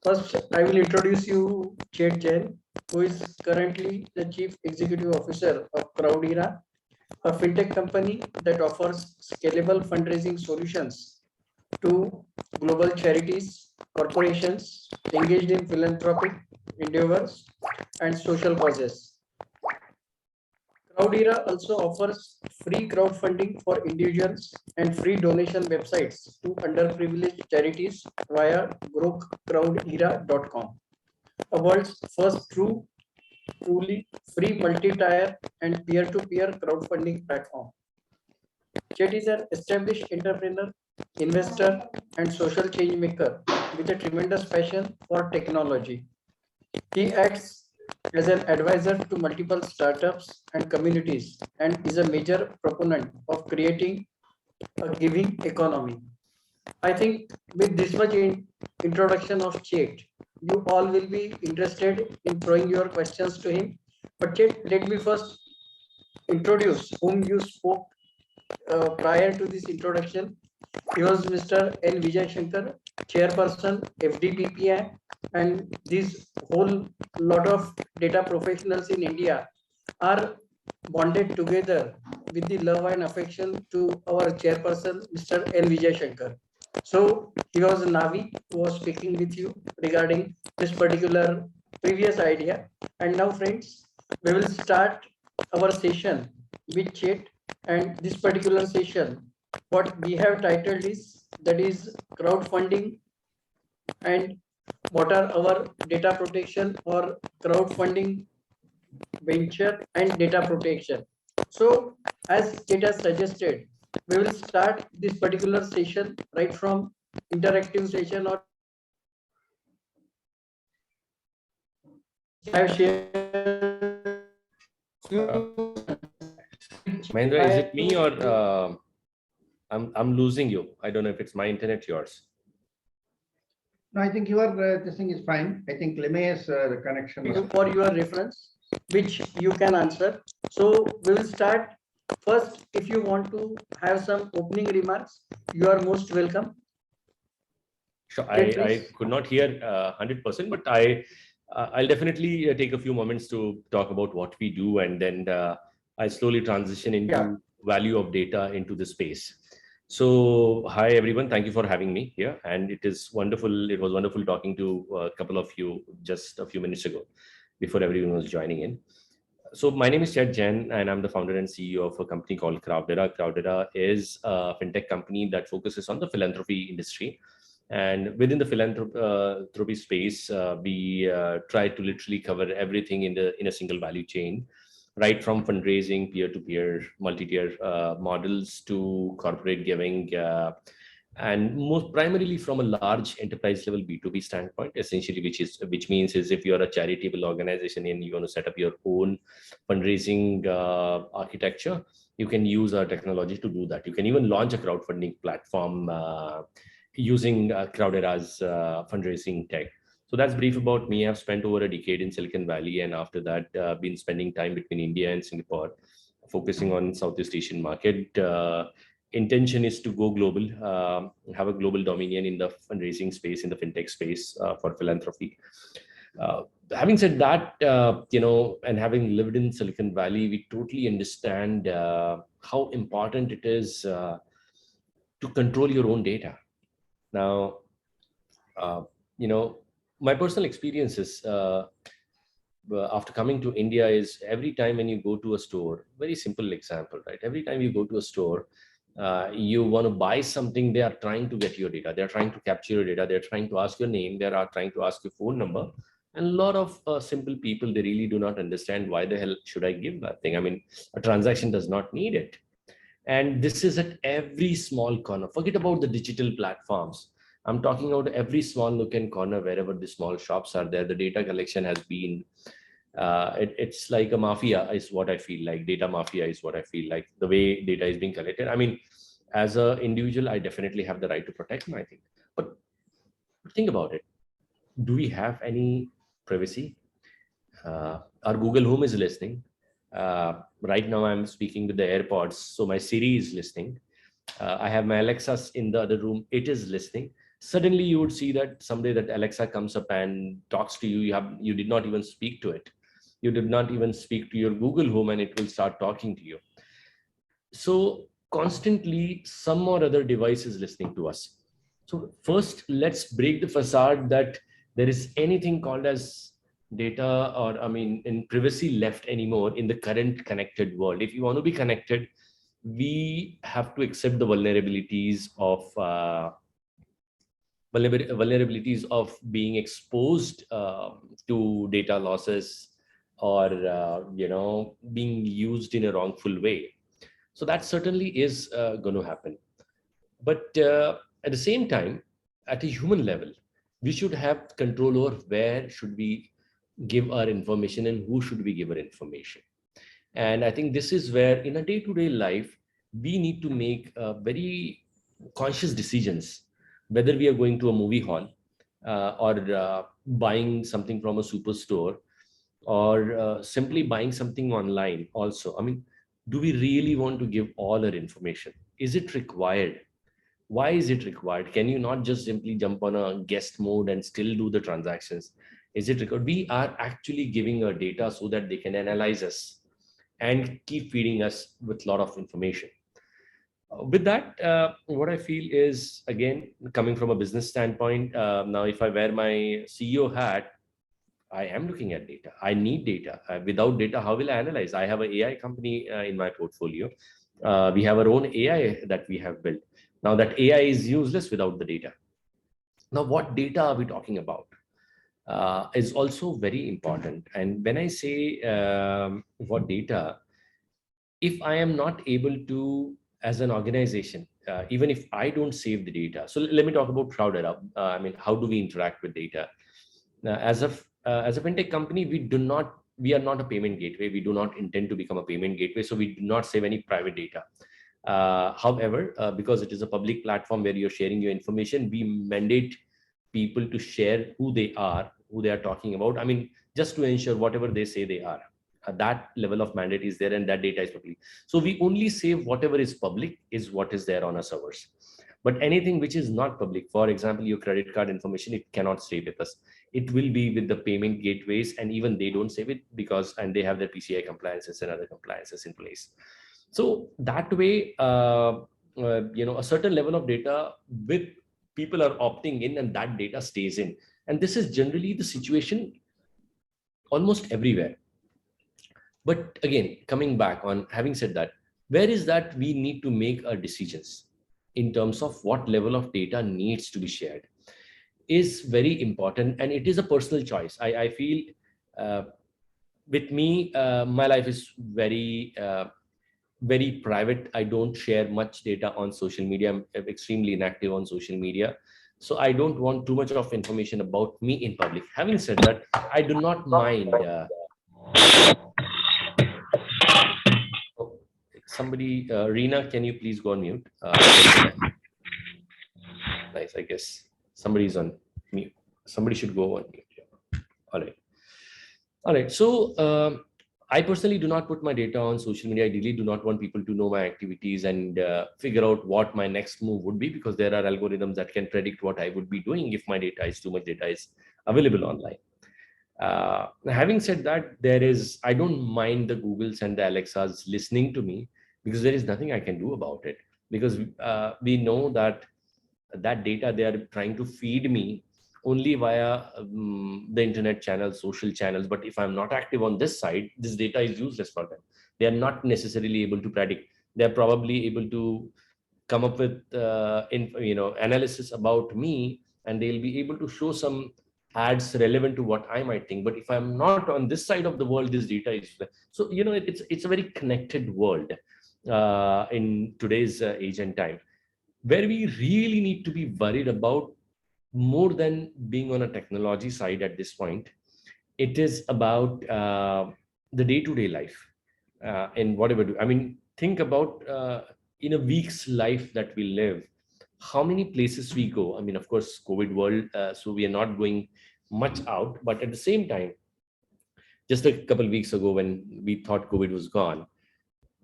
First, I will introduce you Chet Jain, who is currently the Chief Executive Officer of Crowdera, a fintech company that offers scalable fundraising solutions to global charities, corporations engaged in philanthropic endeavors and social causes. Crowdera also offers free crowdfunding for individuals and free donation websites to underprivileged charities via growcrowdera.com, a world's first truly free multi-tier and peer-to-peer crowdfunding platform. Chet is an established entrepreneur, investor, and social change maker with a tremendous passion for technology. He acts as an advisor to multiple startups and communities and is a major proponent of creating a giving economy. I think with this much introduction of Chet, you all will be interested in throwing your questions to him. But Chet, let me first introduce whom you spoke prior to this introduction. He was Mr. N. Vijay Shankar, chairperson, FDPPI, and this whole lot of data professionals in India are bonded together with the love and affection to our chairperson, Mr. N. Vijay Shankar. So he was Navi who was speaking with you regarding this particular previous idea. And now, friends, we will start our session with Chet. And this particular session, what we have titled is that is crowdfunding and what are our data protection or crowdfunding venture and data protection. So as it has suggested, we will start this particular session right from interactive session or I have shared Mahendra, is it me or I'm losing you? I don't know if it's my internet, yours. No, I think your this thing is fine. I think Lemay's the connection was for your reference, which you can answer. So we will start first. If you want to have some opening remarks, you are most welcome. Sure, I could not hear 100%, but I'll definitely take a few moments to talk about what we do, and then I'll slowly transition into value of data into the space. So, hi everyone, thank you for having me here, and it is wonderful. It was wonderful talking to a couple of you just a few minutes ago, before everyone was joining in. So, my name is Chet Jain, and I'm the founder and CEO of a company called Crowdera. Crowdera is a fintech company that focuses on the philanthropy industry. And within the philanthropy space, we try to literally cover everything in a single value chain, right from fundraising, peer-to-peer, multi-tier models to corporate giving, and most primarily from a large enterprise level B2B standpoint, essentially, which means is if you're a charitable organization and you want to set up your own fundraising architecture, you can use our technology to do that. You can even launch a crowdfunding platform using Crowdera's fundraising tech. So that's brief about me. I've spent over a decade in Silicon Valley, and after that, been spending time between India and Singapore, focusing on Southeast Asian market. Intention is to go global, have a global dominion in the fundraising space, in the fintech space for philanthropy. Having said that, and having lived in Silicon Valley, we totally understand how important it is to control your own data. Now, my personal experiences after coming to India is every time when you go to a store, very simple example, right? Every time you go to a store, you want to buy something, they are trying to get your data. They're trying to capture your data. They're trying to ask your name. They are trying to ask your phone number. And a lot of simple people, they really do not understand why the hell should I give that thing? I mean, a transaction does not need it. And this is at every small corner. Forget about the digital platforms. I'm talking about every small nook and corner, wherever the small shops are there. The data collection has been, it's like a mafia is what I feel like. Data mafia is what I feel like. The way data is being collected. I mean, as an individual, I definitely have the right to protect my thing. But think about it. Do we have any privacy? Our Google Home is listening. Right now, I'm speaking with the AirPods. So my Siri is listening. I have my Alexas in the other room. It is listening. Suddenly you would see that someday that Alexa comes up and talks to you. You did not even speak to it. You did not even speak to your Google Home, and it will start talking to you. So constantly some or other device is listening to us. So first, let's break the facade that there is anything called as data, or in privacy left anymore in the current connected world. If you want to be connected, we have to accept the vulnerabilities of being exposed to data losses, or being used in a wrongful way. So that certainly is going to happen. But at the same time, at a human level, we should have control over where should we give our information and who should we give our information. And I think this is where, in a day-to-day life, we need to make very conscious decisions, whether we are going to a movie hall, or buying something from a superstore, or simply buying something online also. Do we really want to give all our information? Is it required? Why is it required? Can you not just simply jump on a guest mode and still do the transactions? Is it required? We are actually giving our data so that they can analyze us and keep feeding us with a lot of information. With that, what I feel is, again, coming from a business standpoint, now if I wear my CEO hat, I am looking at data. I need data. Without data, how will I analyze? I have an AI company in my portfolio. We have our own AI that we have built. Now that AI is useless without the data. Now, what data are we talking about? Is also very important. And when I say what data, if I am not able to, as an organization, even if I don't save the data. So let me talk about Crowdera. How do we interact with data? As a fintech company, we are not a payment gateway. We do not intend to become a payment gateway. So we do not save any private data. However, because it is a public platform where you're sharing your information, we mandate people to share who they are talking about. Just to ensure whatever they say they are. That level of mandate is there, and that data is public. So we only save whatever is public, is what is there on our servers. But anything which is not public, for example, your credit card information, it cannot stay with us. It will be with the payment gateways, and even they don't save it and they have their PCI compliances and other compliances in place. So that way, a certain level of data with people are opting in, and that data stays in. And this is generally the situation almost everywhere. But again, coming back on, having said that, where is that we need to make our decisions in terms of what level of data needs to be shared is very important, and it is a personal choice. I feel with me, my life is very private. I don't share much data on social media. I'm extremely inactive on social media. So I don't want too much of information about me in public. Having said that, I do not mind. Somebody, Reena, can you please go on mute? Nice, I guess somebody's on mute. Somebody should go on mute. All right. All right. So I personally do not put my data on social media. I really do not want people to know my activities and figure out what my next move would be, because there are algorithms that can predict what I would be doing if too much data is available online. Having said that, I don't mind the Googles and the Alexas listening to me, because there is nothing I can do about it, because we know that data they are trying to feed me only via the internet channels, social channels. But if I'm not active on this side, this data is useless for them. They are not necessarily able to predict. They're probably able to come up with analysis about me, and they'll be able to show some ads relevant to what I might think. But if I'm not on this side of the world, this data is so it's a very connected world in today's age and time, where we really need to be worried about, more than being on a technology side at this point. It is about the day-to-day life, and whatever do. Think about in a week's life that we live, how many places we go. Of course, COVID world, so we are not going much out. But at the same time, just a couple of weeks ago, when we thought COVID was gone,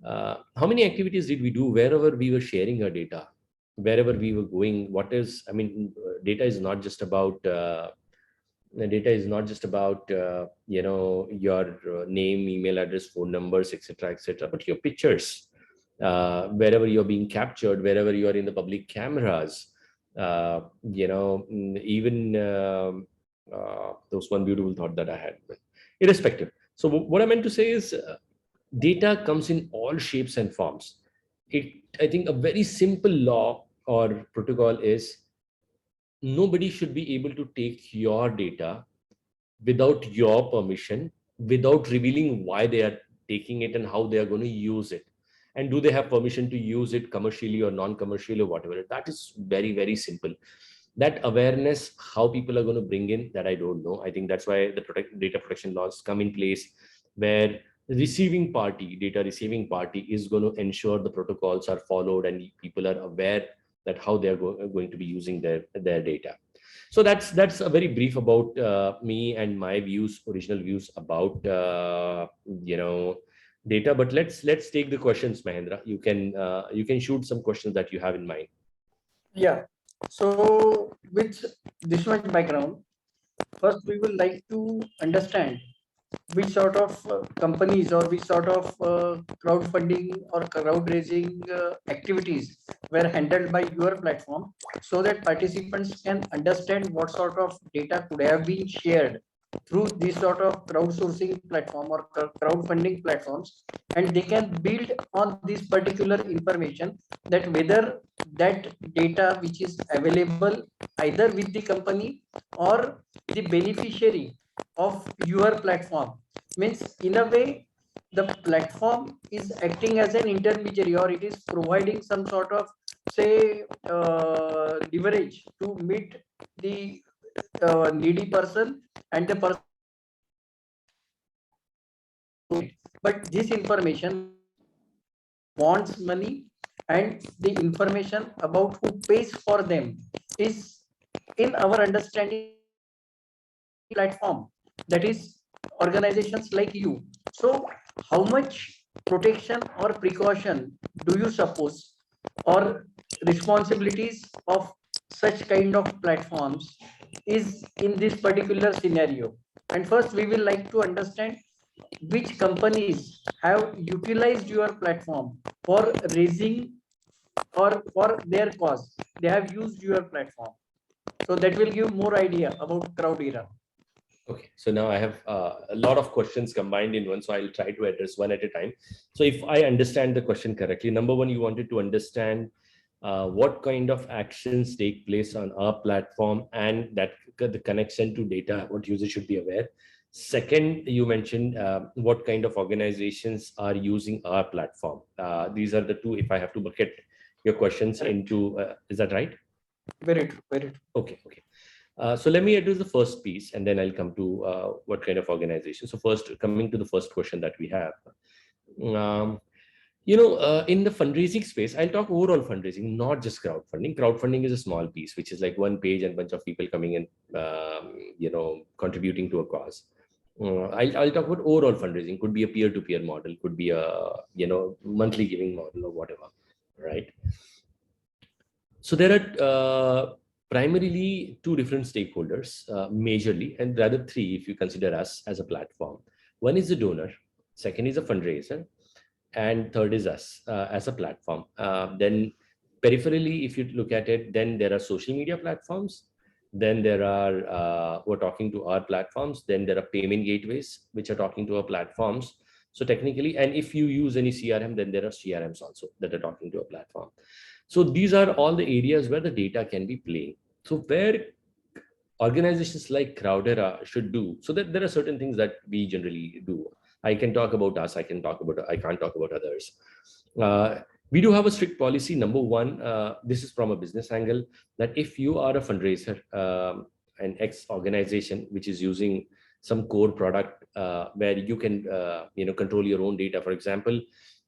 how many activities did we do wherever we were sharing our data? wherever we were going, data is not just about your name, email address, phone numbers, etc., but your pictures, wherever you're being captured, wherever you are in the public cameras, even there was one beautiful thought that I had, but irrespective. So what I meant to say is, data comes in all shapes and forms. I think a very simple law or protocol is, nobody should be able to take your data without your permission, without revealing why they are taking it and how they are going to use it. And do they have permission to use it commercially or non-commercially or whatever? That is very, very simple. That awareness, how people are going to bring in, that I don't know. I think that's why the data protection laws come in place, where the data receiving party is going to ensure the protocols are followed and people are aware that how they are going to be using their data. So that's a very brief about me and my original views about data. But let's take the questions, Mahendra. You can shoot some questions that you have in mind. Yeah. So with this much background, first we will like to understand which sort of companies or which sort of crowdfunding or crowd raising activities were handled by your platform, so that participants can understand what sort of data could have been shared through this sort of crowdsourcing platform or crowdfunding platforms, and they can build on this particular information, that whether that data which is available either with the company or the beneficiary of your platform, means in a way the platform is acting as an intermediary, or it is providing some sort of, say, leverage to meet the needy person and the person. But this information wants money, and the information about who pays for them is, in our understanding, platform, that is organizations like you. So how much protection or precaution do you suppose, or responsibilities of such kind of platforms is in this particular scenario? And first we will like to understand which companies have utilized your platform for raising or for their cause. They have used your platform, so that will give more idea about crowd era. Okay, so now I have a lot of questions combined in one, so I'll try to address one at a time. So if I understand the question correctly, number one, you wanted to understand what kind of actions take place on our platform and that the connection to data, what users should be aware. Second, you mentioned what kind of organizations are using our platform. These are the two, if I have to bucket your questions into, is that right? Very true, very true. Okay, okay. So let me address the first piece, and then I'll come to what kind of organization. So first, coming to the first question that we have. In the fundraising space, I'll talk overall fundraising, not just crowdfunding. Crowdfunding is a small piece, which is like one page and a bunch of people coming in, contributing to a cause. I'll talk about overall fundraising. Could be a peer-to-peer model, could be a monthly giving model or whatever, right? So there are primarily two different stakeholders, majorly, and rather three if you consider us as a platform. One is the donor, second is a fundraiser, and third is us as a platform. Then peripherally, if you look at it, then there are social media platforms, then there are who are talking to our platforms, then there are payment gateways which are talking to our platforms. So technically, and if you use any CRM, then there are CRMs also that are talking to a platform. So these are all the areas where the data can be playing. So where organizations like Crowdera should do, so that there are certain things that we generally do. I can talk about us, I can't talk about others. We do have a strict policy. Number one, this is from a business angle, that if you are a fundraiser, an X organization which is using some core product where you can control your own data. For example,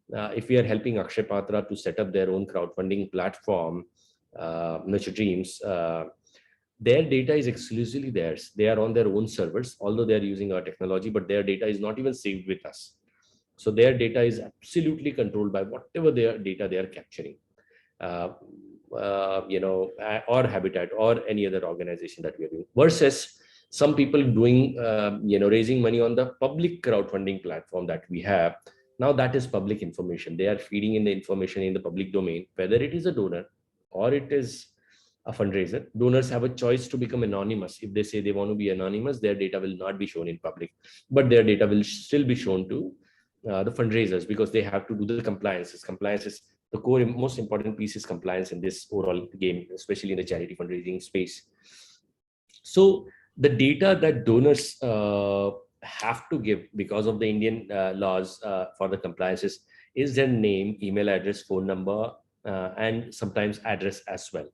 if we are helping Akshay Patra to set up their own crowdfunding platform, Nurture Dreams, their data is exclusively theirs. They are on their own servers, although they are using our technology, but their data is not even saved with us. So their data is absolutely controlled by whatever their data they are capturing. or Habitat or any other organization that we are doing, versus some people doing, raising money on the public crowdfunding platform that we have. Now that is public information. They are feeding in the information in the public domain, whether it is a donor or it is a fundraiser. Donors have a choice to become anonymous. If they say they want to be anonymous, their data will not be shown in public, but their data will still be shown to the fundraisers, because they have to do the compliances. Compliance is the core, most important piece is compliance in this overall game, especially in the charity fundraising space. So the data that donors have to give because of the Indian laws for the compliances is their name, email address, phone number, and sometimes address as well,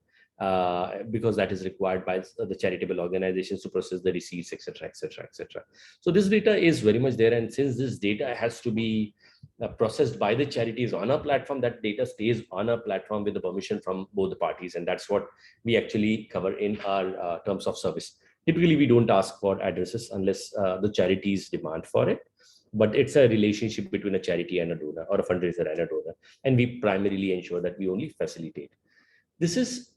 because that is required by the charitable organizations to process the receipts, etc., etc., etc. So this data is very much there, and since this data has to be processed by the charities on a platform, that data stays on a platform with the permission from both the parties, and that's what we actually cover in our terms of service. Typically, we don't ask for addresses unless the charities demand for it, but it's a relationship between a charity and a donor, or a fundraiser and a donor, and we primarily ensure that we only facilitate. This is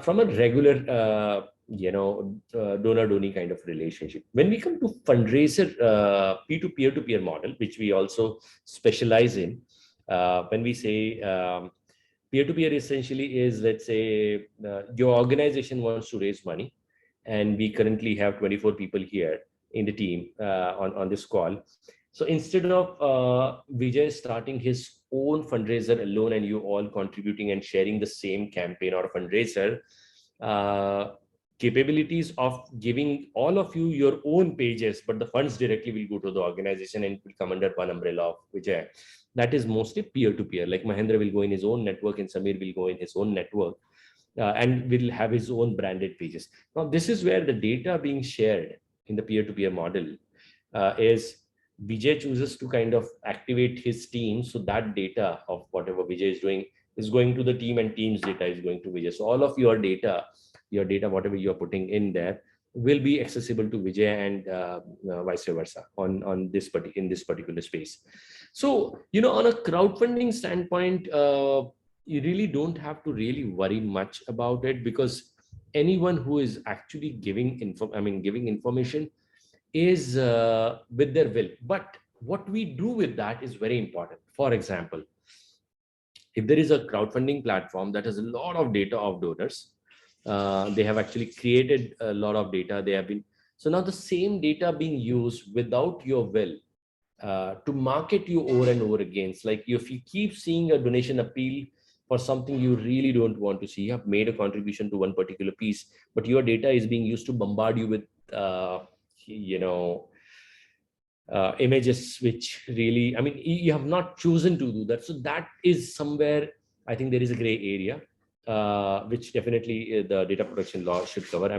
from a regular donor-donee kind of relationship. When we come to fundraiser peer-to-peer model, which we also specialize in, when we say peer-to-peer essentially is, let's say your organization wants to raise money, and we currently have 24 people here in the team on this call. So instead of Vijay starting his own fundraiser alone and you all contributing and sharing the same campaign or fundraiser, capabilities of giving all of you your own pages, but the funds directly will go to the organization and it will come under one umbrella of Vijay. That is mostly peer-to-peer. Like Mahendra will go in his own network and Samir will go in his own network. And will have his own branded pages. Now, this is where the data being shared in the peer-to-peer model is Vijay chooses to kind of activate his team. So that data of whatever Vijay is doing is going to the team, and team's data is going to Vijay. So all of your data, whatever you're putting in there, will be accessible to Vijay, and vice versa in this particular space. So, on a crowdfunding standpoint, you really don't have to really worry much about it, because anyone who is actually giving information is with their will. But what we do with that is very important. For example, if there is a crowdfunding platform that has a lot of data of donors, they have actually created a lot of data. So now the same data being used without your will to market you over and over again. It's like if you keep seeing a donation appeal for something you really don't want to see, you have made a contribution to one particular piece, but your data is being used to bombard you with, images, which really, you have not chosen to do that. So that is somewhere, I think there is a gray area, which definitely the data protection law should cover.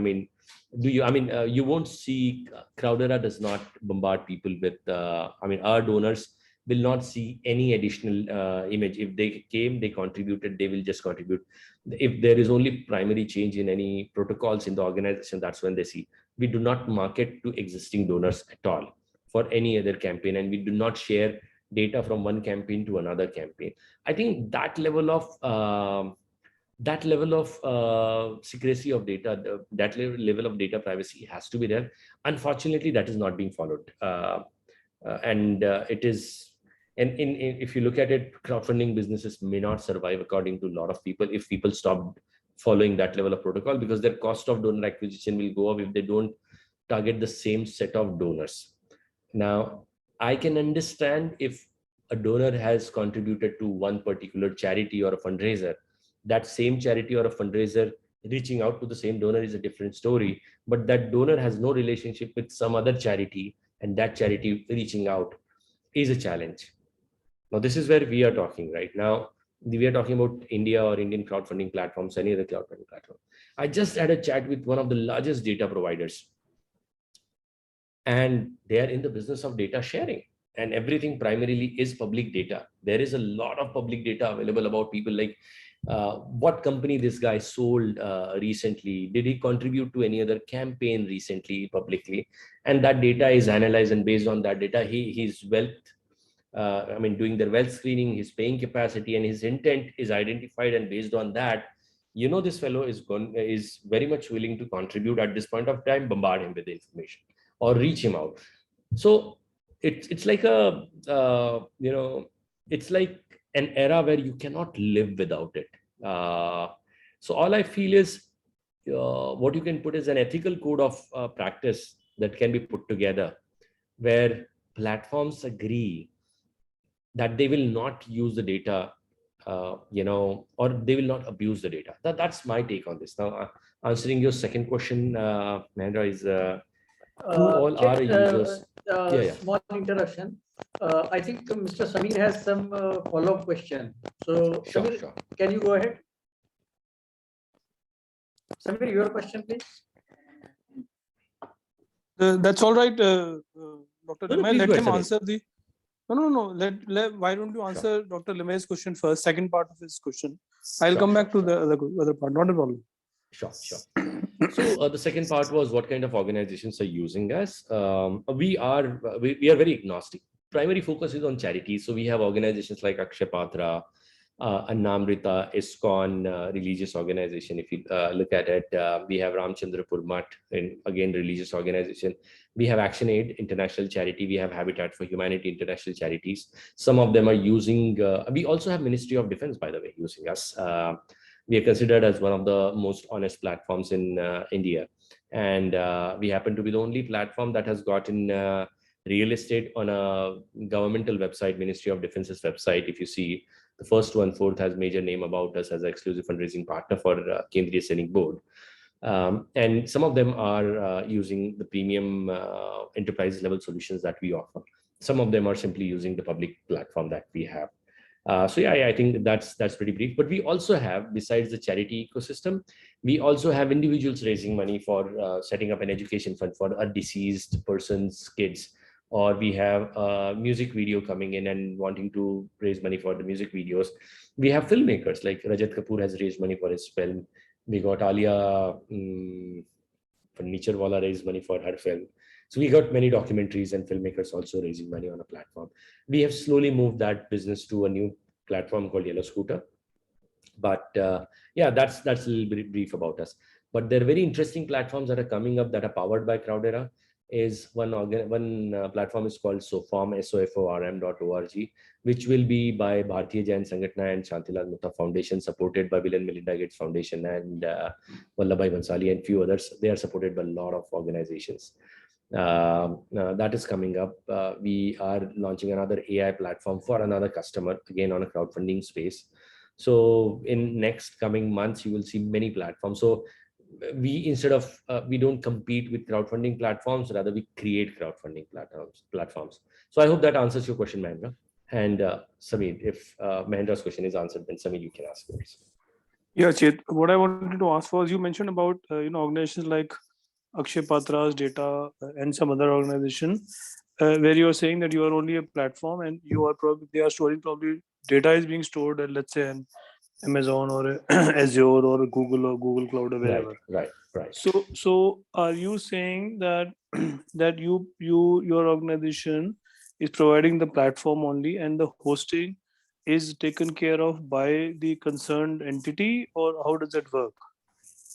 You won't see, Crowdera does not bombard people with, our donors will not see any additional image. If they came, they contributed, they will just contribute. If there is only primary change in any protocols in the organization, that's when they see. We do not market to existing donors at all for any other campaign, and we do not share data from one campaign to another campaign. I think that level of secrecy of data, that level of data privacy has to be there. Unfortunately, that is not being followed, it is. And if you look at it, crowdfunding businesses may not survive, according to a lot of people, if people stop following that level of protocol, because their cost of donor acquisition will go up if they don't target the same set of donors. Now, I can understand if a donor has contributed to one particular charity or a fundraiser, that same charity or a fundraiser reaching out to the same donor is a different story, but that donor has no relationship with some other charity, and that charity reaching out is a challenge. Now, this is where we are talking right now. We are talking about India or Indian crowdfunding platforms, any other crowdfunding platform. I just had a chat with one of the largest data providers, and they are in the business of data sharing, and everything primarily is public data. There is a lot of public data available about people, like what company this guy sold recently, did he contribute to any other campaign recently publicly, and that data is analyzed, and based on that data, his wealth, doing their wealth screening, his paying capacity and his intent is identified, and based on that, this fellow is very much willing to contribute at this point of time, bombard him with the information or reach him out. So it's like it's like an era where you cannot live without it. So all I feel is what you can put is an ethical code of practice that can be put together, where platforms agree that they will not use the data, or they will not abuse the data. That's my take on this. Now, answering your second question, Mahendra, is who all are users? Small interruption. I think Mr. Samir has some follow-up question. So, Samir, Sure. can you go ahead? Samir, your question, please. That's all right, Dr. No, Lemay. please Let go him ahead, Samir. answer the. No. Why don't you answer Dr. Lemay's question first? Second part of his question. I'll come back to the other part. Not a problem. Sure. So the second part was what kind of organizations are using us. We are very agnostic. Primary focus is on charities. So we have organizations like Akshay Patra, Annamrita, ISKCON, religious organization. If you look at it, we have Ramchandrapur Mutt, and again religious organization. We have ActionAid, international charity. We have Habitat for Humanity, international charities. Some of them are using. We also have Ministry of Defense, by the way, using us. We are considered as one of the most honest platforms in India, and we happen to be the only platform that has gotten real estate on a governmental website, Ministry of Defense's website. If you see, the first 1/4 has major name about us as an exclusive fundraising partner for Kendriya Sainik Board. And some of them are using the premium enterprise level solutions that we offer. Some of them are simply using the public platform that we have. I think that's pretty brief. But we also have, besides the charity ecosystem, we also have individuals raising money for setting up an education fund for a deceased person's kids. Or we have a music video coming in and wanting to raise money for the music videos. We have filmmakers like Rajat Kapoor has raised money for his film. We got Alia Furniture Wala raised money for her film. So we got many documentaries and filmmakers also raising money on a platform. We have slowly moved that business to a new platform called Yellow Scooter. But that's a little bit brief about us. But there are very interesting platforms that are coming up that are powered by Crowdera. Is one platform is called SOFORM, SOFORM.org, which will be by Bharatiya Jain Sangatna and Shantilal Mutta Foundation, supported by Bill and Melinda Gates Foundation and Vallabhbhai Bhansali and few others. They are supported by a lot of organizations. That is coming up. We are launching another AI platform for another customer, again on a crowdfunding space. So in next coming months, you will see many platforms. So we, instead of we don't compete with crowdfunding platforms, rather we create crowdfunding platforms. So I hope that answers your question, Mahendra. And Samir, if Mahendra's question is answered, then Samir, you can ask yours. Yeah, Chet, what I wanted to ask was, you mentioned about organizations like Akshay Patra's data and some other organization, where you are saying that you are only a platform and you are they are storing probably data is being stored at, let's say, an Amazon or Azure or Google Cloud or wherever. Right. So are you saying that that your organization is providing the platform only and the hosting is taken care of by the concerned entity, or how does that work?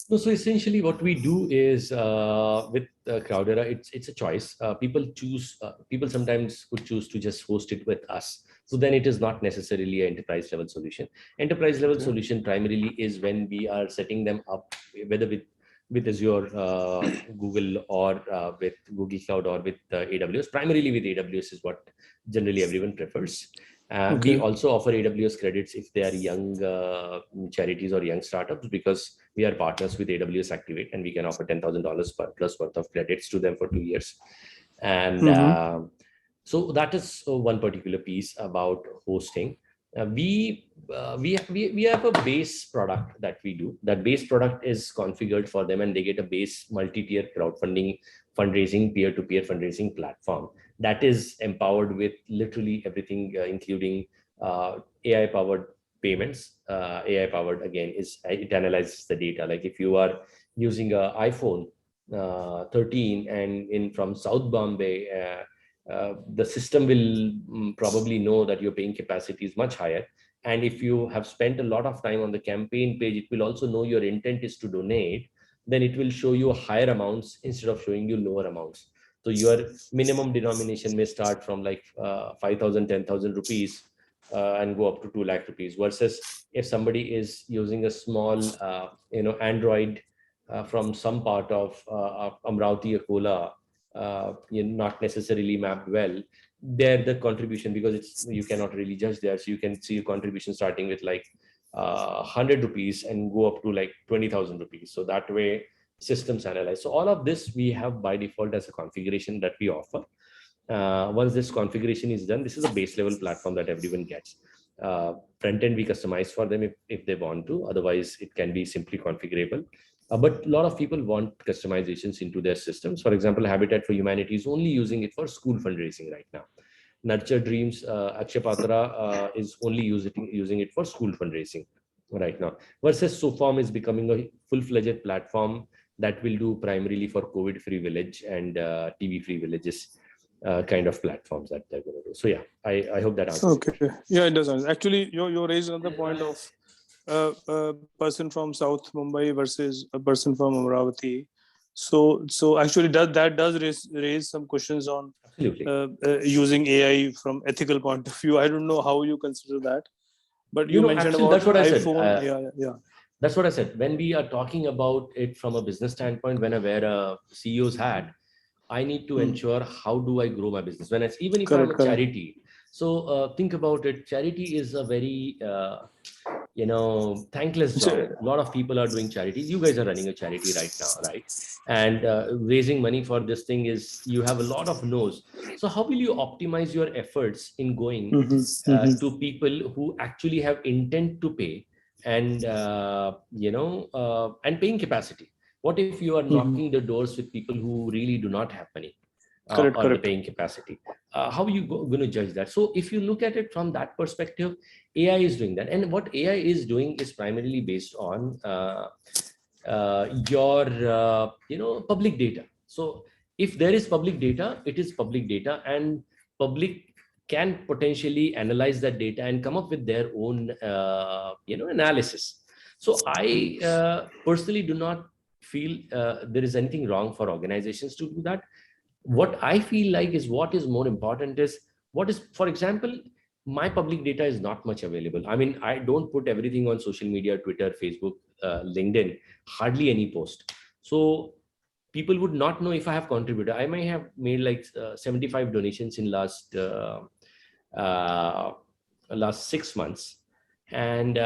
No, so essentially what we do is with Crowdera, it's a choice. People sometimes could choose to just host it with us. So then it is not necessarily an enterprise level solution. Enterprise level solution primarily is when we are setting them up, whether with Azure, Google, or with Google Cloud, or with AWS. Primarily with AWS is what generally everyone prefers. We also offer AWS credits if they are young charities or young startups, because we are partners with AWS Activate, and we can offer $10,000 plus worth of credits to them for 2 years. And so that is one particular piece about hosting. We have a base product that we do. That base product is configured for them, and they get a base multi-tier fundraising, peer-to-peer fundraising platform that is empowered with literally everything, including AI-powered payments. AI-powered, again, it analyzes the data. Like if you are using an iPhone 13 and from South Bombay, the system will probably know that your paying capacity is much higher, And if you have spent a lot of time on the campaign page, it will also know your intent is to donate. Then it will show you higher amounts instead of showing you lower amounts. So your minimum denomination may start from like 5,000, 10,000 rupees and go up to 2 lakh rupees. Versus if somebody is using a small, Android from some part of Amravati, Akola, not necessarily mapped well, there the contribution, because it's, you cannot really judge there, so you can see a contribution starting with like 100 rupees and go up to like 20,000 rupees. So that way systems analyze. So all of this we have by default as a configuration that we offer. Once this configuration is done, this is a base level platform that everyone gets. Front end we customize for them if they want to, otherwise it can be simply configurable. But a lot of people want customizations into their systems. For example, Habitat for Humanity is only using it for school fundraising right now. Nurture Dreams, Akshay Patra is only using it for school fundraising right now. Versus SOFOM is becoming a full-fledged platform that will do primarily for COVID-free village and TB-free villages kind of platforms that they're going to do. So yeah, I hope that answers. Okay, yeah, it does. Actually, you raised another point of a person from South Mumbai versus a person from Amravati. So actually, that does raise some questions on using AI from ethical point of view. I don't know how you consider that, but you mentioned actually, about that's what I iPhone. said. Yeah. That's what I said. When we are talking about it from a business standpoint, when I wear a CEO's hat, I need to ensure how do I grow my business. When it's even if I'm a charity. So think about it. Charity is a very thankless job. A lot of people are doing charities. You guys are running a charity right now, right? And raising money for this thing is, you have a lot of no's. So how will you optimize your efforts in going to people who actually have intent to pay and and paying capacity? What if you are knocking the doors with people who really do not have money or the paying capacity? How are you going to judge that? So if you look at it from that perspective, AI is doing that. And what AI is doing is primarily based on your public data. So if there is public data, it is public data, and public can potentially analyze that data and come up with their own analysis. So I personally do not feel there is anything wrong for organizations to do that. What I feel like is, what is more important is, for example, my public data is not much available. I mean, I don't put everything on social media, Twitter, Facebook, LinkedIn, hardly any post. So people would not know if I have contributed. I may have made like 75 donations in last 6 months. And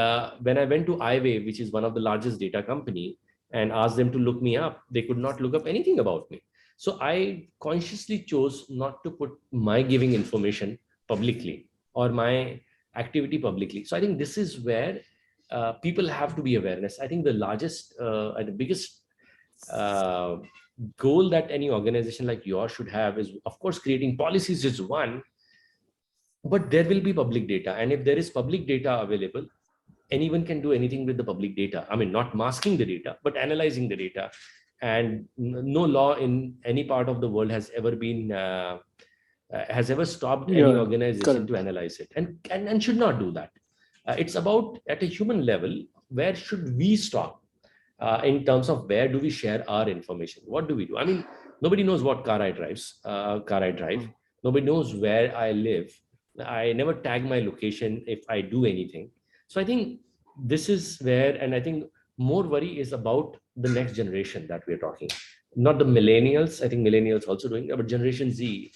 when I went to iWave, which is one of the largest data company, and asked them to look me up, they could not look up anything about me. So I consciously chose not to put my giving information publicly or my activity publicly. So I think this is where people have to be awareness. I think the largest and the biggest goal that any organization like yours should have is, of course, creating policies is one, but there will be public data. And if there is public data available, anyone can do anything with the public data. I mean, not masking the data, but analyzing the data. And no law in any part of the world has ever been has ever stopped any organization to analyze it, and should not do that. It's about, at a human level, where should we stop in terms of where do we share our information? What do we do? I mean, nobody knows what car I drive. Nobody knows where I live. I never tag my location if I do anything. So I think this is where, and I think more worry is about the next generation that we're talking, not the millennials. I think millennials also doing it, but Generation Z,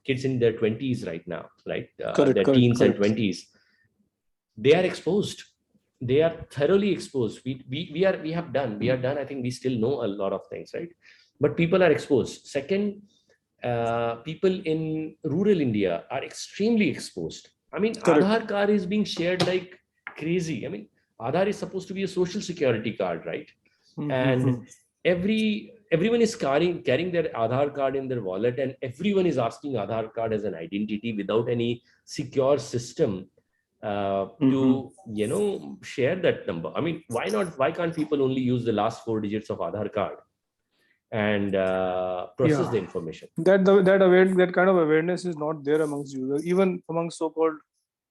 kids in their 20s right now, right? Their teens and 20s, they are exposed. They are thoroughly exposed. We are done. I think we still know a lot of things, right? But people are exposed. Second, people in rural India are extremely exposed. I mean, Aadhaar card is being shared like crazy. I mean, Aadhaar is supposed to be a social security card, right? And everyone is carrying their Aadhaar card in their wallet, and everyone is asking Aadhaar card as an identity without any secure system to share that number. I mean, why not? Why can't people only use the last 4 digits of Aadhaar card and process the information? That kind of awareness is not there amongst users, even among so-called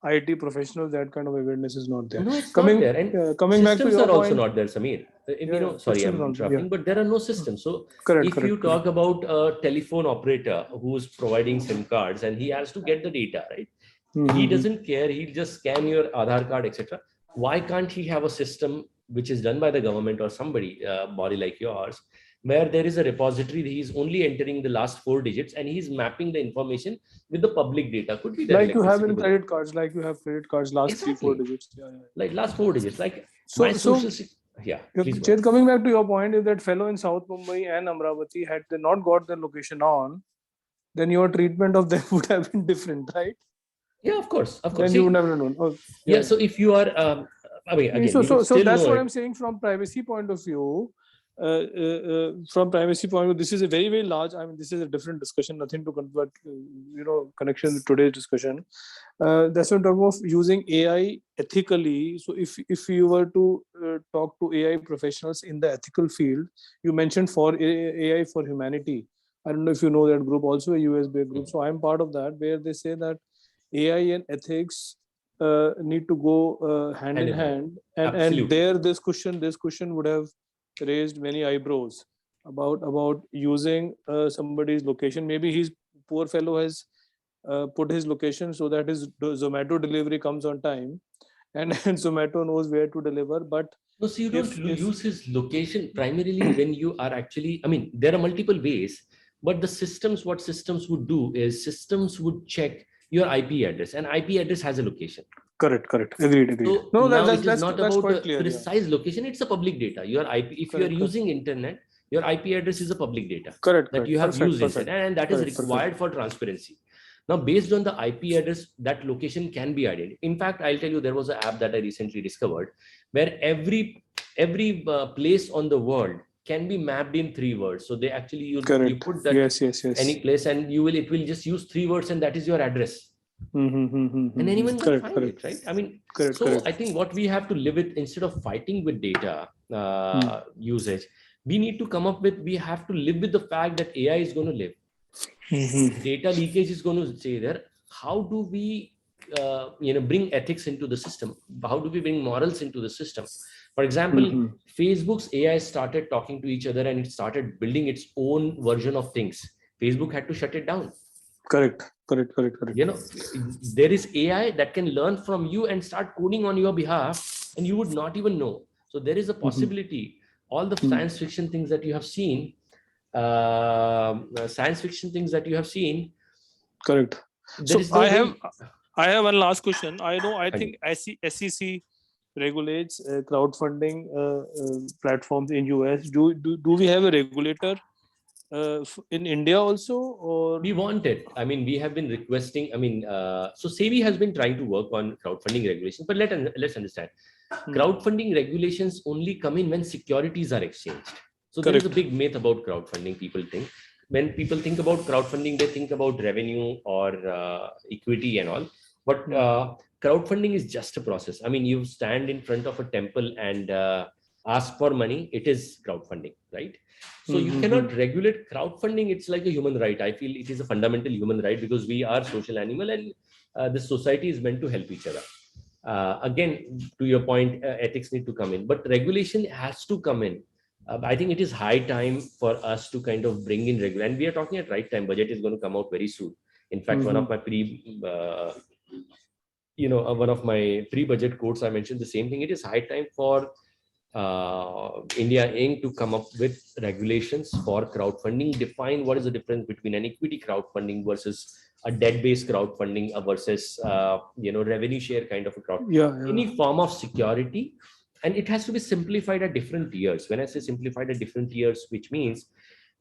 IT professionals, that kind of awareness is not there. No, it's Coming, not there. And coming back to systems your are also point, not there, Samir. Sorry, systems I'm also, interrupting, but there are no systems. So correct, if correct, you talk about a telephone operator who's providing SIM cards and he has to get the data, right? He doesn't care. He'll just scan your Aadhaar card, etc. Why can't he have a system which is done by the government or somebody, body like yours, where there is a repository, he's only entering the last 4 digits and he's mapping the information with the public data? Could be their like you have electricity in bill. credit cards, like you have credit cards, last 3-4 Exactly. digits. Like last 4 digits, like So, my social yeah, please go Chet, ahead. coming back to your point, if that fellow in South Mumbai and Amravati had they not got their location on, then your treatment of them would have been different, right? Yeah, of course, of course. Then See, you would never known. Oh, yeah, so if you are, I mean, again, so we would still that's know what it. I'm saying from privacy point of view. From privacy point of view, this is a very, very large. I mean, this is a different discussion. Nothing to convert, connection with today's discussion. That's what I'm talking of using AI ethically. So if you were to talk to AI professionals in the ethical field, you mentioned for AI for humanity. I don't know if you know that group, also a US-based group. So I'm part of that, where they say that AI and ethics need to go hand in hand, and Absolutely. there this question would have raised many eyebrows about using somebody's location. Maybe his poor fellow has put his location so that his Zomato delivery comes on time, and Zomato knows where to deliver. But no, so you don't use his location primarily when you are actually, I mean, there are multiple ways, but the systems, what systems would do is systems would check your IP address, and IP address has a location. Correct. Agreed. So No, now that's it is not that's about quite a clear. precise location. It's a public data. Your IP, if you are using internet, your IP address is a public data that you have used internet, and that is required for transparency. Now, based on the IP address, that location can be identified. In fact, I'll tell you, there was an app that I recently discovered where every place on the world can be mapped in 3 words. So they actually you put that any place, and it will just use 3 words, and that is your address. And anyone can find it, right? I mean, I think what we have to live with, instead of fighting with data usage, we need to come up with, we have to live with the fact that AI is going to live. Data leakage is going to stay there. How do we bring ethics into the system? How do we bring morals into the system? For example, Facebook's AI started talking to each other and it started building its own version of things. Facebook had to shut it down. Correct. There is AI that can learn from you and start coding on your behalf, and you would not even know. So there is a possibility. All the science fiction things that you have seen, Correct. There so is I have one last question. I think SEC regulates crowdfunding platforms in US. Do we have a regulator in India also, or we want it? I mean, we have been requesting. I mean, so SEBI has been trying to work on crowdfunding regulations, but let's understand, crowdfunding regulations only come in when securities are exchanged. So there is a big myth about crowdfunding. People think, when people think about crowdfunding, they think about revenue or equity and all. But crowdfunding is just a process. I mean, you stand in front of a temple and ask for money. It is crowdfunding, right? So you cannot regulate crowdfunding. It's like a human right. I feel it is a fundamental human right, because we are social animal, and this society is meant to help each other. Again, to your point, ethics need to come in, but regulation has to come in. I think it is high time for us to kind of bring in regulation, and we are talking at right time. Budget is going to come out very soon. In fact, one of my pre-budget quotes, I mentioned the same thing. It is high time for India Inc. to come up with regulations for crowdfunding, define what is the difference between an equity crowdfunding versus a debt-based crowdfunding versus revenue share kind of a crowdfunding. Any form of security, and it has to be simplified at different tiers. When I say simplified at different tiers, which means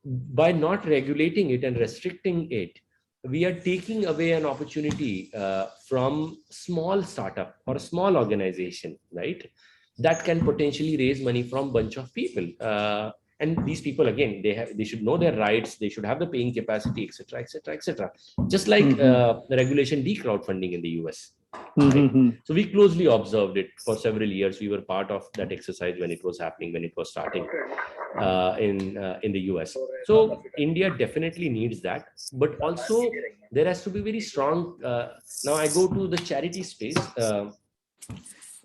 by not regulating it and restricting it, we are taking away an opportunity from small startup or a small organization, right? That can potentially raise money from bunch of people. And these people, again, they should know their rights. They should have the paying capacity, etc. Just like the regulation crowdfunding in the US. Right? So we closely observed it for several years. We were part of that exercise when it was happening, when it was starting. in the US. So India definitely needs that, but also there has to be very strong. Now I go to the charity space.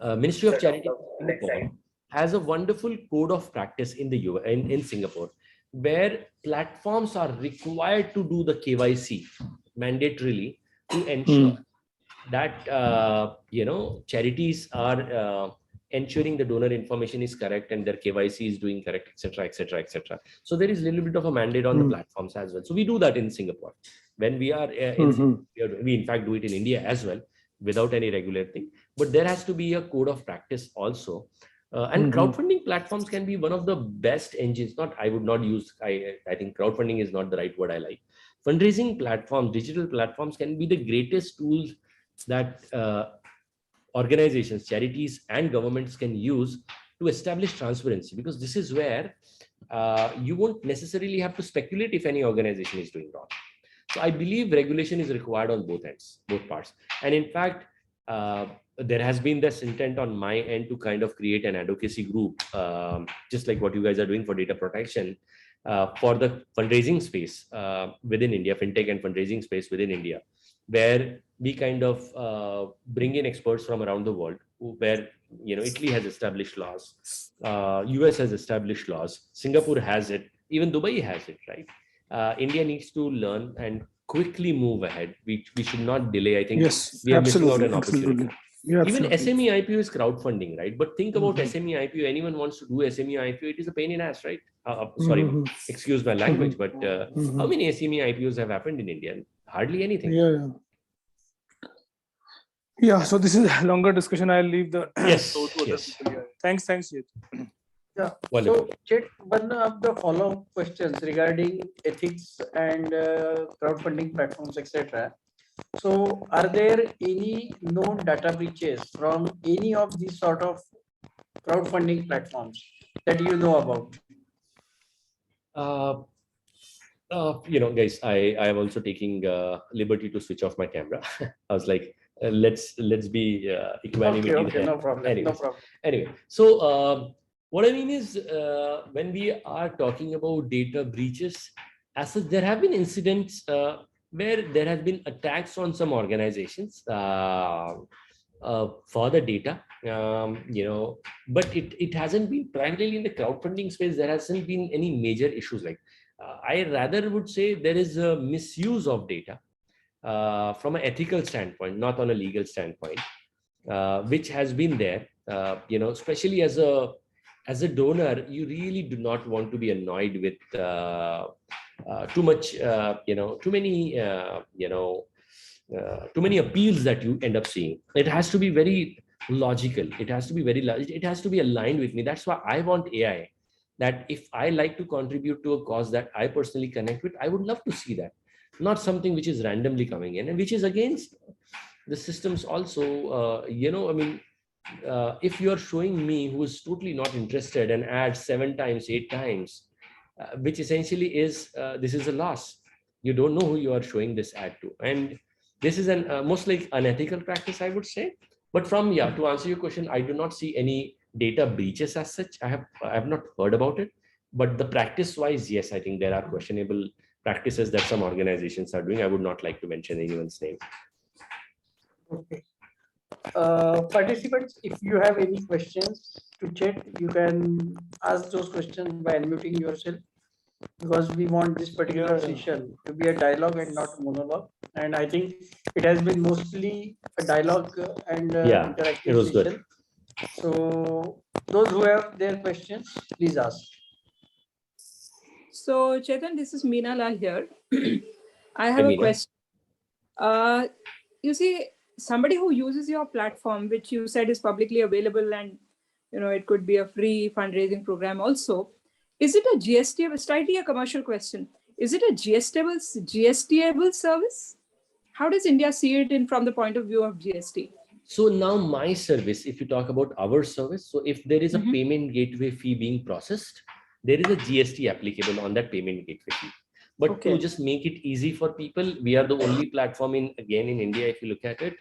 Ministry of Charity in Singapore has a wonderful code of practice in the in Singapore, where platforms are required to do the KYC mandatorily to ensure that charities are ensuring the donor information is correct and their KYC is doing correct, etc., etc., etc. So there is a little bit of a mandate on the platforms as well. So we do that in Singapore. When we are we in fact do it in India as well without any regular thing. But there has to be a code of practice also. And crowdfunding platforms can be one of the best engines. I would not use, I think crowdfunding is not the right word I like. Fundraising platforms, digital platforms can be the greatest tools that organizations, charities, and governments can use to establish transparency, because this is where you won't necessarily have to speculate if any organization is doing wrong. So I believe regulation is required on both ends, both parts. And in fact, there has been this intent on my end to kind of create an advocacy group, just like what you guys are doing for data protection, for the fundraising space within India, fintech and fundraising space within India, where we kind of bring in experts from around the world, where Italy has established laws, US has established laws, Singapore has it, even Dubai has it, right? India needs to learn and quickly move ahead. We should not delay. I think we are missing out an opportunity. Yeah, even absolutely. SME IPO is crowdfunding, right? But think about SME IPO. Anyone wants to do SME IPO, it is a pain in ass, right? Sorry, excuse my language, but how many SME IPOs have happened in India? Hardly anything. Yeah. So this is a longer discussion. I'll leave the Yes. floor to other people here. Thanks, Chet. Yeah. Wonderful. So, Chet, one of the follow-up questions regarding ethics and crowdfunding platforms, etc. So, are there any known data breaches from any of these sort of crowdfunding platforms that you know about? Guys, I am also taking liberty to switch off my camera. I was like, let's be equanimity. Okay, no problem. Anyways, No problem. Anyway, so what I mean is, when we are talking about data breaches, as such, there have been incidents where there has been attacks on some organizations for the data, but it hasn't been primarily in the crowdfunding space. There hasn't been any major issues like. I rather would say there is a misuse of data from an ethical standpoint, not on a legal standpoint, which has been there. Especially as a donor, you really do not want to be annoyed with too much, too many appeals that you end up seeing. It has to be very logical. It has to be it has to be aligned with me. That's why I want AI. That if I like to contribute to a cause that I personally connect with, I would love to see that, not something which is randomly coming in and which is against the systems also. If you are showing me who is totally not interested and add 7 times, 8 times, which essentially is, this is a loss. You don't know who you are showing this ad to. And this is an most like unethical practice, I would say. But to answer your question, I do not see any data breaches as such. I have not heard about it, but the practice wise, yes, I think there are questionable practices that some organizations are doing. I would not like to mention anyone's name. Okay. Participants, if you have any questions to Chet, you can ask those questions by unmuting yourself, because we want this particular session to be a dialogue and not a monologue. And I think it has been mostly a dialogue and interactive it was session. good. So those who have their questions, please ask. So Chetan, this is Meena Lal here. I have a question. You see, somebody who uses your platform, which you said is publicly available, and it could be a free fundraising program also. Is it a GST? Slightly a commercial question. Is it a GSTable service? How does India see it from the point of view of GST? So now my service, if you talk about our service, so if there is a payment gateway fee being processed, there is a GST applicable on that payment gateway fee. But to just make it easy for people, we are the only platform in India, if you look at it,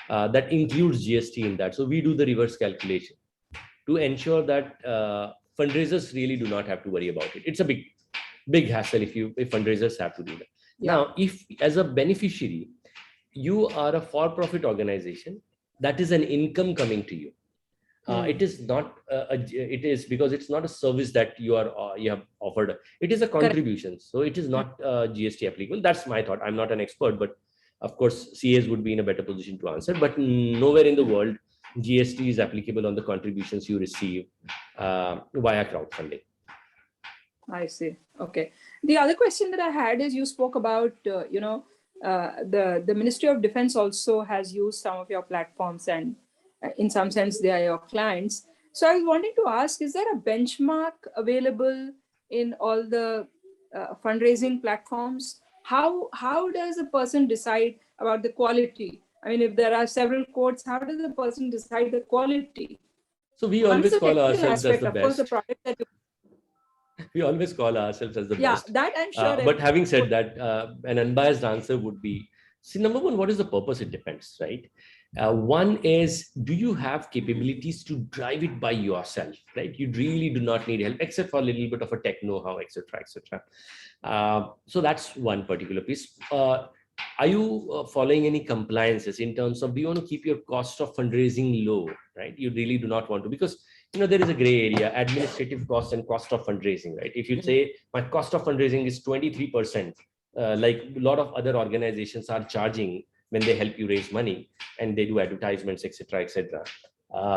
that includes GST in that. So we do the reverse calculation to ensure that fundraisers really do not have to worry about it. It's a big hassle if fundraisers have to do that. Yeah. Now, if as a beneficiary, you are a for-profit organization, that is an income coming to you. It is not it is because it's not a service that you have offered. It is a contribution. So it is not GST applicable. That's my thought. I'm not an expert, but of course CAs would be in a better position to answer, but nowhere in the world GST is applicable on the contributions you receive via crowdfunding. I see. Okay. The other question that I had is, you spoke about, the Ministry of Defense also has used some of your platforms, and in some sense they are your clients. So I was wanting to ask, is there a benchmark available in all the fundraising platforms? How does a person decide about the quality? I mean, if there are several codes, how does the person decide the quality? So we always call ourselves as the of course, the best. product that you... We always call ourselves as the Yeah, best. that I'm sure. But having said that, an unbiased answer would be, see, number one, what is the purpose? It depends, right? One is, do you have capabilities to drive it by yourself, right? You really do not need help, except for a little bit of a tech know-how, etc., etc. So that's one particular piece. Are you following any compliances in terms of, do you want to keep your cost of fundraising low, right? You really do not want to, because there is a gray area, administrative cost and cost of fundraising, right? If you say my cost of fundraising is 23%, like a lot of other organizations are charging when they help you raise money, and they do advertisements, etc., etc.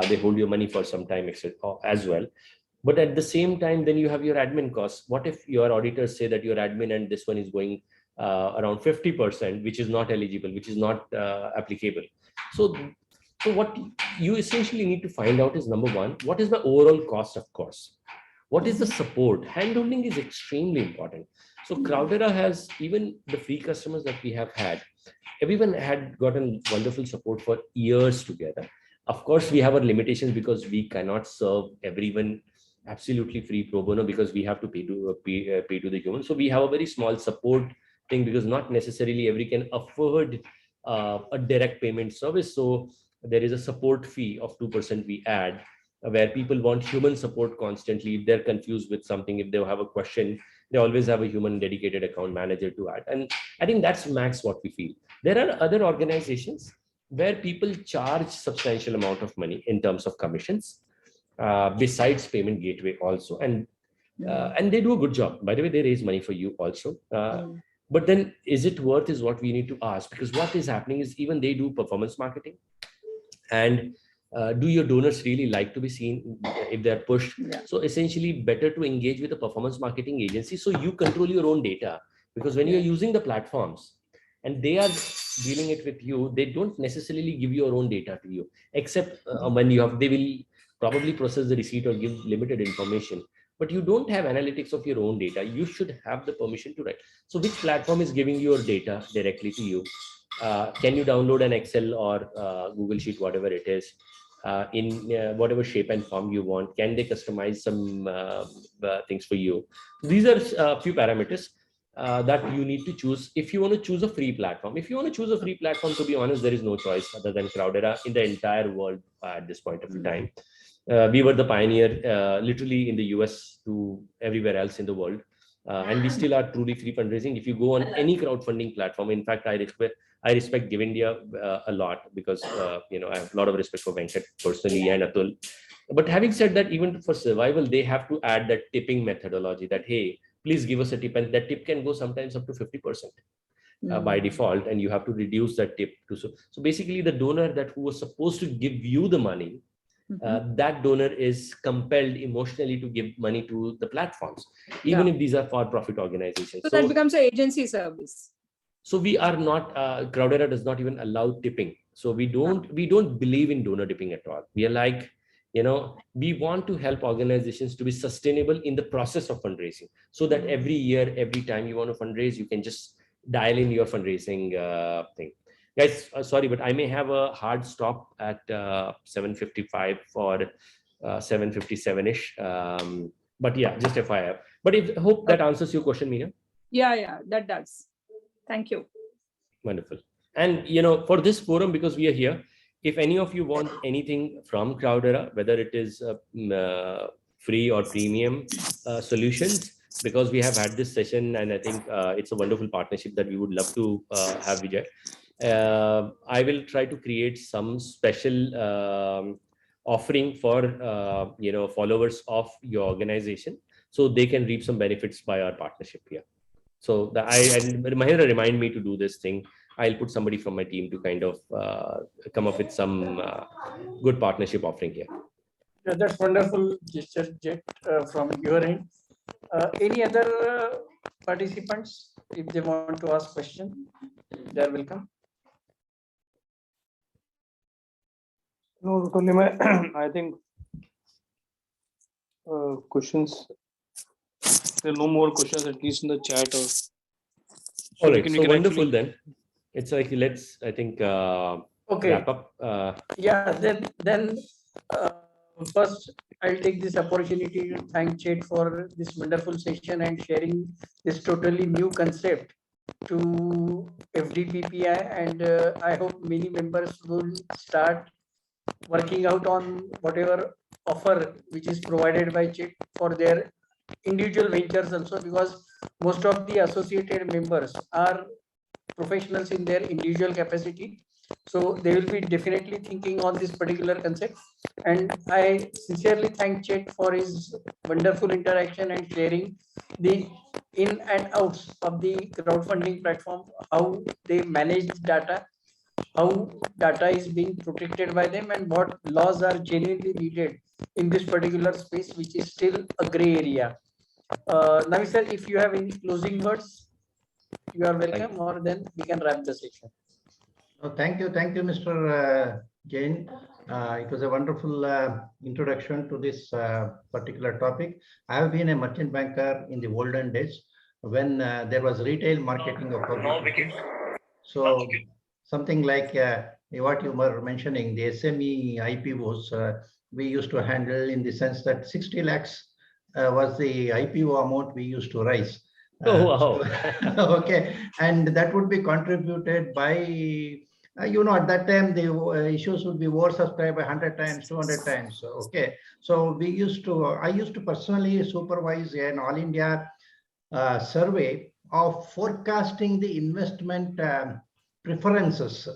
They hold your money for some time, etc., as well. But at the same time, then you have your admin costs. What if your auditors say that your admin and this one is going around 50%, which is not eligible, which is not applicable? So what you essentially need to find out is, number one, what is the overall cost of course? What is the support? Handholding is extremely important. So Crowdera has, even the free customers that we have had, everyone had gotten wonderful support for years together. Of course, we have our limitations because we cannot serve everyone absolutely free pro bono, because we have to pay to the human. So we have a very small support thing, because not necessarily every can afford a direct payment service. So there is a support fee of 2% we add, where people want human support constantly. If they're confused with something, if they have a question, they always have a human dedicated account manager to add. And I think that's max what we feel. There are other organizations where people charge substantial amount of money in terms of commissions, besides payment gateway also. And they do a good job. By the way, they raise money for you also. But then is it worth, is what we need to ask, because what is happening is, even they do performance marketing. And do your donors really like to be seen if they're pushed? Yeah. So essentially, better to engage with a performance marketing agency, so you control your own data. Because when you're using the platforms and they are dealing it with you, they don't necessarily give your own data to you, except when you have, they will probably process the receipt or give limited information. But you don't have analytics of your own data. You should have the permission to write. So which platform is giving your data directly to you? Can you download an Excel or Google Sheet, whatever it is, in whatever shape and form you want? Can they customize some things for you? These are a few parameters that you need to choose if you want to choose a free platform. If you want to choose a free platform, to be honest, there is no choice other than Crowdera in the entire world at this point of the time. We were the pioneer, literally in the US to everywhere else in the world. And we still are truly free fundraising. If you go on any crowdfunding platform, in fact, I respect GiveIndia a lot, because I have a lot of respect for Venkat personally and Atul. But having said that, even for survival, they have to add that tipping methodology, that, hey, please give us a tip, and that tip can go sometimes up to 50% by default, and you have to reduce that tip to. So basically, the donor who was supposed to give you the money, that donor is compelled emotionally to give money to the platforms, even if these are for-profit organizations. So that becomes an agency service. So we are not, Crowdera does not even allow tipping. So we don't believe in donor tipping at all. We are like, we want to help organizations to be sustainable in the process of fundraising, so that every year, every time you want to fundraise, you can just dial in your fundraising thing. Guys, sorry, but I may have a hard stop at 7:55 or 7:57-ish. But yeah, just FYI. But I hope that answers your question, Meena. Yeah, that does. Thank you. Wonderful. And, for this forum, because we are here, if any of you want anything from Crowdera, whether it is free or premium solutions, because we have had this session, and I think it's a wonderful partnership that we would love to have, Vijay. I will try to create some special offering for followers of your organization, so they can reap some benefits by our partnership here. So and Mahindra remind me to do this thing. I'll put somebody from my team to kind of come up with some good partnership offering here. Yeah, that's wonderful gesture, Jet, from your end. Any other participants, if they want to ask question, they are welcome. No, I think questions. There are no more questions, at least in the chat. Or all right, so wonderful then. It's like, let's, I think, okay, wrap up. Yeah, then first I'll take this opportunity to thank Chet for this wonderful session and sharing this totally new concept to FDPPI, and I hope many members will start working out on whatever offer which is provided by Chet for their individual ventures also, because most of the associated members are professionals in their individual capacity. So they will be definitely thinking on this particular concept. And I sincerely thank Chet for his wonderful interaction and sharing the in and outs of the crowdfunding platform, how they manage data, how data is being protected by them, and what laws are genuinely needed in this particular space, which is still a gray area. Navi sir, if you have any closing words, you are welcome, or then we can wrap the session. Oh, thank you, Mr. Jain. It was a wonderful introduction to this particular topic. I have been a merchant banker in the olden days when there was retail marketing of public. So something like what you were mentioning, the SME IPOs, we used to handle in the sense that 60 lakhs was the IPO amount we used to raise. Oh, wow. So, okay, and that would be contributed by at that time the issues would be oversubscribed by 100 times, 200 times. Okay, so I used to personally supervise an all India survey of forecasting the investment preferences.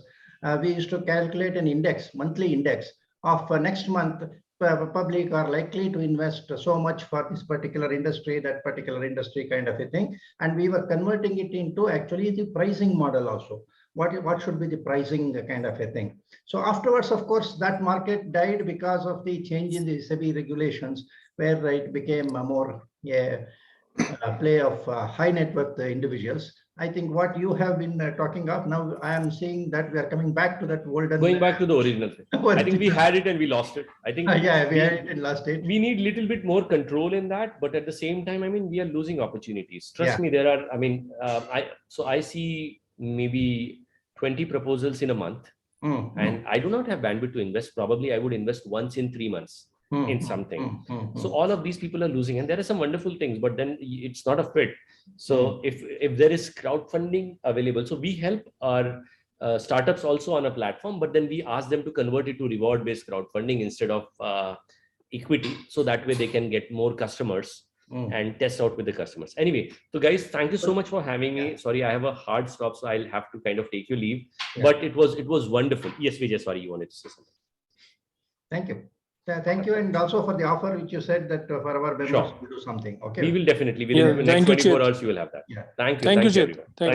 We used to calculate an index, monthly index of next month. Public are likely to invest so much for this particular industry, that particular industry, kind of a thing, and we were converting it into actually the pricing model also. What should be the pricing kind of a thing. So afterwards, of course, that market died because of the change in the SEBI regulations, where it became a more play of high net worth individuals. I think what you have been talking of now, I am seeing that we are coming back to that golden. Going back to the original thing. I think we had it and we lost it. I think yeah, we had it and lost it. We need little bit more control in that, but at the same time, I mean, we are losing opportunities. Trust me, there are. I mean, I see maybe 20 proposals in a month, and I do not have bandwidth to invest. Probably I would invest once in 3 months in something. So all of these people are losing, and there are some wonderful things, but then it's not a fit. So if there is crowdfunding available, so we help our startups also on a platform, but then we ask them to convert it to reward-based crowdfunding instead of equity, so that way they can get more customers and test out with the customers. Anyway, so guys, thank you so much for having me. Sorry, I have a hard stop, so I'll have to kind of take your leave. But it was wonderful. Yes, Vijay, sorry, you wanted to say something. Thank you. Thank you, and also for the offer which you said that for our members to do something. Okay, we will definitely. Within the next 24 hours, you will have that. Yeah. Thank you. Thank you, Chet. Everyone. Thank you.